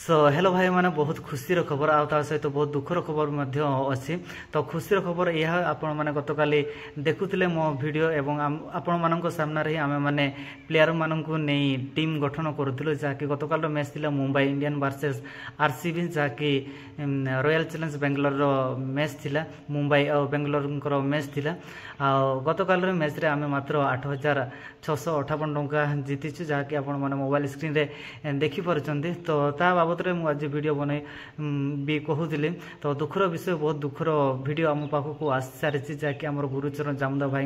So hello भाई मैंने बहुत खुशी खबर आ सहित बहुत दुखर खबर अच्छी तो खुशी खबर यह आपण मैंने गतकाली देखुले मो वीडियो एवं आपण मान सामने ही आम मैंने प्लेयर मानक नहीं टीम गठन करूँ जहाँकि गतकाल मैच थी मुंबई इंडियन वर्सेस आरसीबी जहाँकि रॉयल चैलेंज बेंगलोर मैच थी मुंबई और बेंगलोर मैच थी गतकाल मैच रे आम मात्र 8,658 टंका जीतीचु जहाँकि आपण मैंने मोबाइल स्क्रीन रे देखिपारे तो ता बाबद में आज वीडियो बन भी कहूली तो दुखर विषय बहुत दुखर वीडियो आम पाखक आसी सारी जहाँकि आम गुरुचरण जामुदा भाई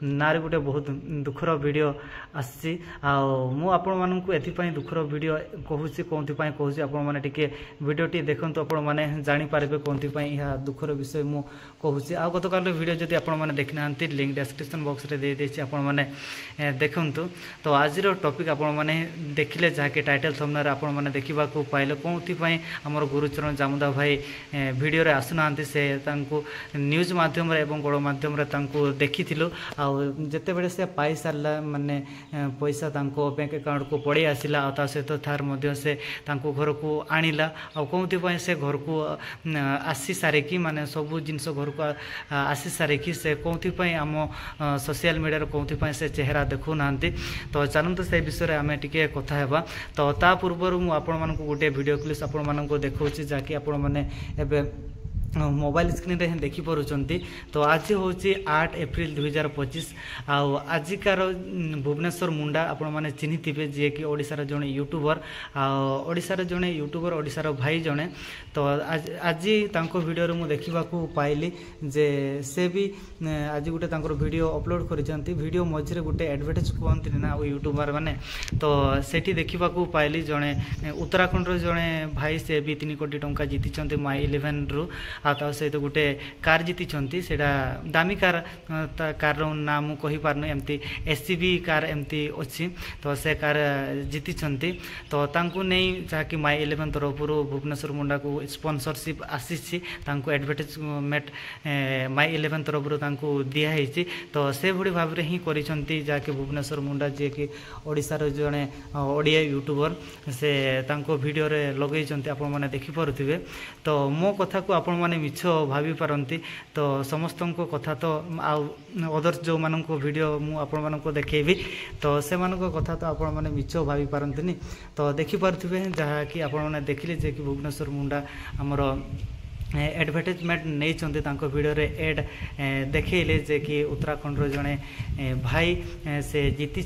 ना गोटे बहुत दुखर वीडियो आसी आपण मानक एपाई दुखर वीडियो कहूँ कौन कहूँ आपण मैंने वीडियोटी देखते आपण मैंने जापारे कौन यह दुखर विषय मुझे कहूँ आ गतकाल वीडियो जब आपने देखी ना लिंक डिस्क्रिप्शन बॉक्स रे दे देछि आपण मैंने देखु तो आज टॉपिक आपण मैंने देखिले जहाँकि टाइटल सामने आपण मैंने देखा पाइले कौन आमर गुरुचरण जामुदा भाई वीडियो रे आसुना से न्यूज माध्यम एवं गणमाध्यम देखी आते बड़े से पाई सारा माने पैसा बैंक अकाउंट को पड़े आसला सहित थार मध्य से घर को आणला कौन से घर को आसी सारिकी माने सबू जिनस घर को आसी सारिकी से कौन आम सोशल मीडिया कौन से चेहरा देखु ना तो चलते से विषय में आम टे कथा तो ता पूर्व मुझे गोटे वीडियो क्लिप्स आपण मानक देखा जहाँकि आपण मैंने मोबाइल स्क्रीन रे देखिपारुचंती तो आज हूँ 8 एप्रिल 2025 आजिकार भुवनेश्वर मुंडा आपण मैंने चिन्ही थे जी कि ओडिशार जड़े यूट्यूबर ओडिशार जड़े यूट्यूबर ओडिशार भाई जड़े तो आज वीडियो मुझे देखा पाइली जे से भी आज गोटे वीडियो अपलोड कर वीडियो मझे गोटे एडवर्टाइज कहते ना यूट्यूबर मैंने तो सेठी देखा पाइली जड़े उत्तराखंड जड़े भाई से भी 3 कोटी टंका जीति माई 11 रु सहित गोटे कार जीति से दामी कार कार नाम कही पारन एमती एससीबी कार एमती अच्छी तो से कार जीति तो तांकु नहीं जहाँकि माई 11 तरफ भुवनेश्वर मुंडा को स्पॉन्सरशिप आसी एडवर्टाइजमेंट माई 11 तरफ दिखाई तो से भली भाव में ही करी जहाँकि भुवनेश्वर मुंडा जी कि ओडिशार जड़े ओडिया यूट्यूबर से वीडियो रे लगे आपण मैंने देखिपे तो मो कथा को आपण मैंने मिछ भावी पारती तो समस्त कथा तो अदर्स जो मान वीडियो मुझे देखेबी तो से कथा तो आपण मैंने मिछ भावी पारती तो देखिपे जहाँकि आपण मैंने देखिले जे कि भुवनेश्वर मुंडा आमर एडवर्टाइजमेंट नहीं वीडियो रे एड देखले जे कि उत्तराखंड जड़े भाई से जीति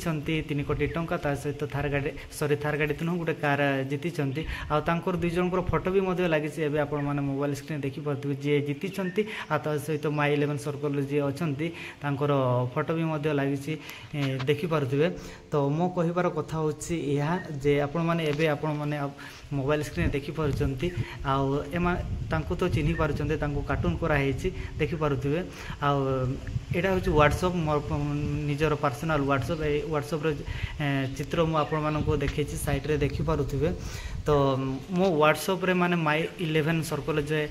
3 कोटी टंका सहित थार गाड़ी थार गाड़ी तो गोटे कार जीति दुई जन फोटो भी लगी एवं मैंने मोबाइल स्क्रीन देखिपे जी जीति सहित माई 11 सर्कल जी अच्छा फोटो भी लगी देखिपे तो मो कहिबार कथा होछि यह जे आपण मैंने मोबाइल स्क्रीन देखिपे तो चिन्ही पार्टी कार्टून कराई देखिपे आईटा हूँ व्हाट्सअप निजर पर्सनल व्हाट्सअप चित्र मुझे देखी साइट रे देखिपे तो मो व्हाट्सअप रे माने माई 11 सर्कल जे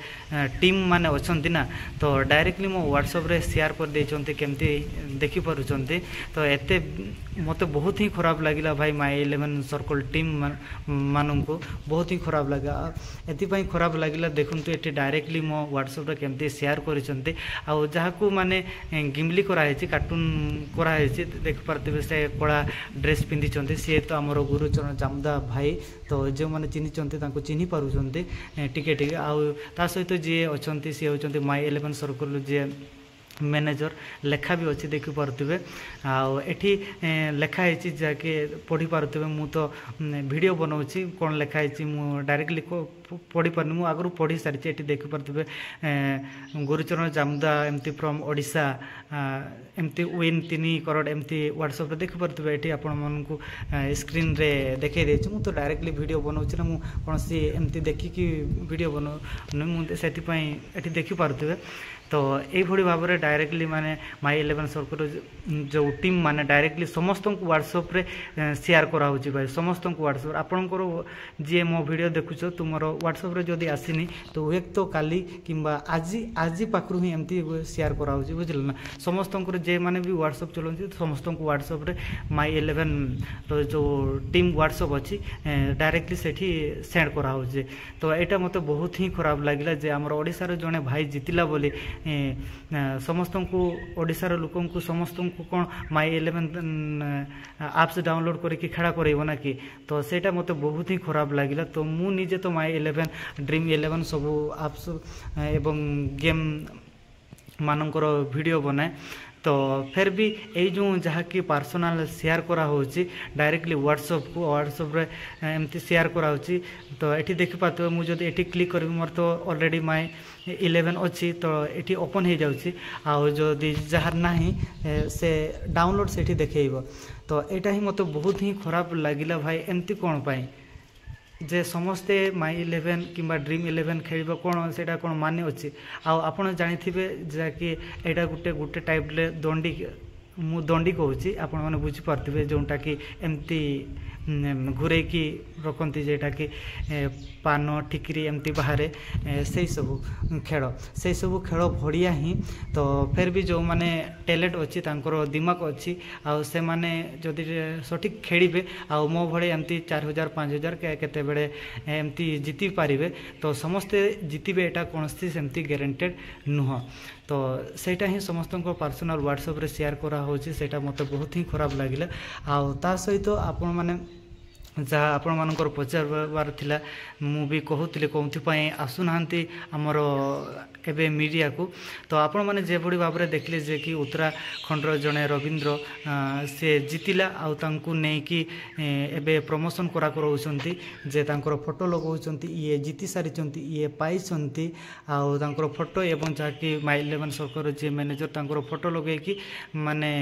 टीम माने अच्छी ना तो डायरेक्टली मो व्हाट्सअप रे शेयर कर देते केमती देखिपे तो एते मत बहुत ही खराब लगिला भाई माई 11 सर्कल टीम मानक बहुत ही खराब लगा एपाई खराब लगिला देखु ये डायरेक्टली मो व्हाट्सअप रे केमती शेयर करते जहाँ माने गिमली कराई कार्टून कराई देखिपे से कला ड्रेस पिंधि सी तो आमर गुरुचरण जामुदा भाई तो जो मैंने चिन्ही चिन्ही पार्टी टिके ता सहित जी अच्छा सी होती माई 11 सर्कल जी मैनेजर लेखा भी अच्छी देखिपे आठी लेखाई जहाँकि पढ़ी पारे मु तो वीडियो बनाऊँगी कौन लेखाई डायरेक्टली पढ़ी पार्नी मुझे आगु पढ़ी सारी ये देखिपे गुरुचरण जामुदा एमती फ्रॉम ओडिशा एमती विन 3 करोड़ एमती व्हाट्सअप देखिपे ये आपको स्क्रीन रे देखई देछि मु तो डायरेक्टली वीडियो बनाऊँगी ना मुझे कौन सी एमती देखिकी वीडियो बनाऊँ मुझे देखिपे तो यही भाव में डायरेक्टली माने माई 11 सर्कल जो टीम माने डायरेक्टली समस्त को व्हाट्सएप रे शेयर करा होची भाई समस्त को व्हाट्सएप आपनकर जी मो वीडियो देखुछ तुमर व्हाट्सएप रे जदी आसीनी तो एक तो काली किंबा आज पाखरु ही एमती शेयर करा होची बुझल ना समस्त को जे माने भी व्हाट्सएप चलंती समस्त को व्हाट्सएप रे माई 11 रो जो टीम व्हाट्सएप अछि डायरेक्टली सेठी सेंड करा होची तो एटा मते बहुत ही खराब लागिला जे हमर ओडिसा रे जने भाई जितिला बोली समस्त को ओडिसा रो लोकन को समस्त को कोन माई 11 एप्स डाउनलोड करके खेला करब ना कि तो सेटा मते बहुत ही खराब लागिला तो मु निजे तो माई 11 ड्रीम 11 सब एप्स एवं गेम मानकर वीडियो बनाए तो फिर भी यही जो जहाँ कि पर्सनल शेयर करा होची डायरेक्टली व्हाट्सएप रे एमती शेयर करा होची तो एठी देखि पातो मु जदी एठी क्लिक करबी मोर तो ऑलरेडी माई 11 अच्छी तो ये ओपन हो जाउची आ जदी जहार नाही से डाउनलोड से देखैबो तो एटा ही मते बहुत ही खराब लागिला भाई एमती कोन पाई जे समस्ते माई 11 किंबा ड्रीम 11 खेल कौन से कौन मान अच्छी आपड़ जानी कि एटा गोटे टाइप दंडी मु दंडी कहूँ आपण मैंने बुझीपारे जोटा कि एमती घूरे की रखती जेटा कि पान ठिकरी एमती बाहर से सब खेल भड़िया ही तो फिर भी जो माने टैलेंट अच्छी दिमाग अच्छी से माने जदि सठिक खेलिबे आ मो भले एमती 4000 5000 केते बेले एमती जीति पारिबे तो समस्ते जीतिबे एटा कौन सेमती गारंटेड नुह तो सेटा ही समस्त पर्सनल व्हाट्सएप रे शेयर करा होची सेटा मते बहुत ही खराब लागिला आ ता सहित आपण माने जहाँ आपण मानकर पचार थिला मु भी कहूली कौन आसुना आमर एवं मीडिया को तो आपण मैंने जे भली भाव में देखले जे कि उत्तराखंड जड़े रवींद्र से जीतिला आउ नहीं एबे प्रमोशन कराउछंती जे तांकर फोटो लगाउछंती ये जीति सारी ये पाई आउ फोटो एवं जहाँकि माई 11 सर्कल जे मैनेजर तांकर फोटो लगे कि माने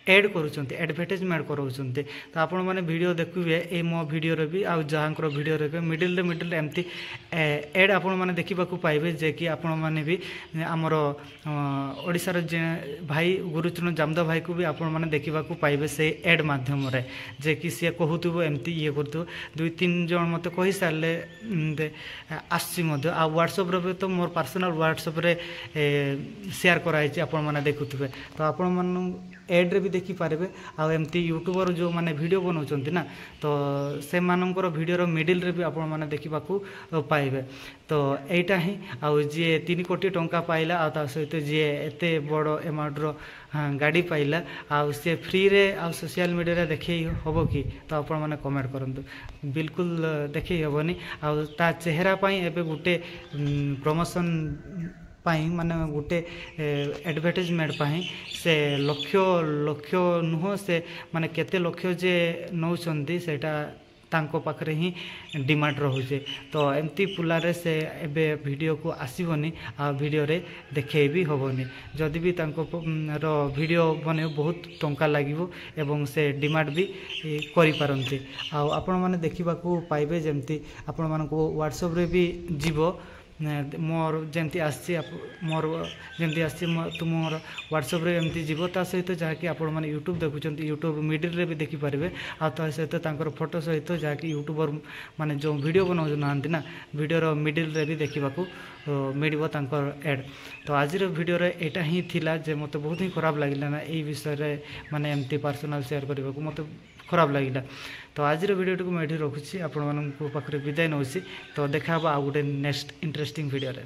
एड करुँच एडभर्टाइजमेंट कराउछंती तो आपण मैंने वीडियो देखिए ये मो वीडियो भी आउ जहाँ वीडियो भी मिडिल एमती एड आपण मैंने देखा पाइबे जे कि आपण मैंने भी आमर ओडिशार भाई गुरुचरण जामदा भाई को भी आपण मैंने देखा पाइबे से एड माध्यम रे जे कि सी कहूब एमती ये कर 2-3 जन मत कही सारे आसी आ व्हाट्सएप रे तो मोर पर्सनल व्हाट्सएप रे शेयर कराई आपण मैंने देखुवे तो आपण मन एड रे भी देखी पारे आमती यूट्यूबर जो माने वीडियो बनाऊँ ना तो से मानकर वीडियोर मिडिल रे भी आपण मैंने देखा पाइबे तो यहीटा ही आउ जी 3 कोटी टंका पाइला आ सहित जी एत बड़ एमाउंटर गाड़ी पाइला आउ सी फ्री रे आ सोशल मीडिया रे देखई हबो कि तो आपण मैंने कमेंट करंतु बिल्कुल देखई हबनी आ ता चेहरा पाई एबे गुटे प्रमोशन पाई माने गोटे एडभर्टाइजमेंट पाई से लक्ष नुह से माने केते लक्ष जे नौचंती सेटा तांको पाखरे ही डिमांड रहुचे तो एमती पुलारे से एबे वीडियो को आसीबनी आ वीडियो रे देखे भी होबनी जदि भी तांको रो वीडियो बने बहुत टंका लागिवो एवं से डिमांड भी करि पारंती आ आपण माने देखिबाकू पाइबे जेमती आपण मानको व्हाट्सएप रे भी जीवो मोर जमती आसी मोर जमती आसी तुम व्हाट्सएप रे एमती जीव ता सहित जहाँकि आपण मैंने यूट्यूब देखुं यूट्यूब मिडिल रे भी देखिपारे आ ता सहित तांकर फोटो सहित जहाँकि यूट्यूबर माने जो वीडियो बनाऊ ना वीडियोर मिडिल रे भी देखा मिल तांकर एड तो आज वीडियो रे एटा ही थिला जे मते बहुत ही खराब लगिला ना ये विषय रे माने एमती पर्सनल शेयर करने को मते खराब लगिला तो आज वीडियो को मैं रखुच्छी आपण पाखे विदाय नौसी तो देखा आ गोटे नेक्स्ट इंटरेस्टिंग वीडियो रे।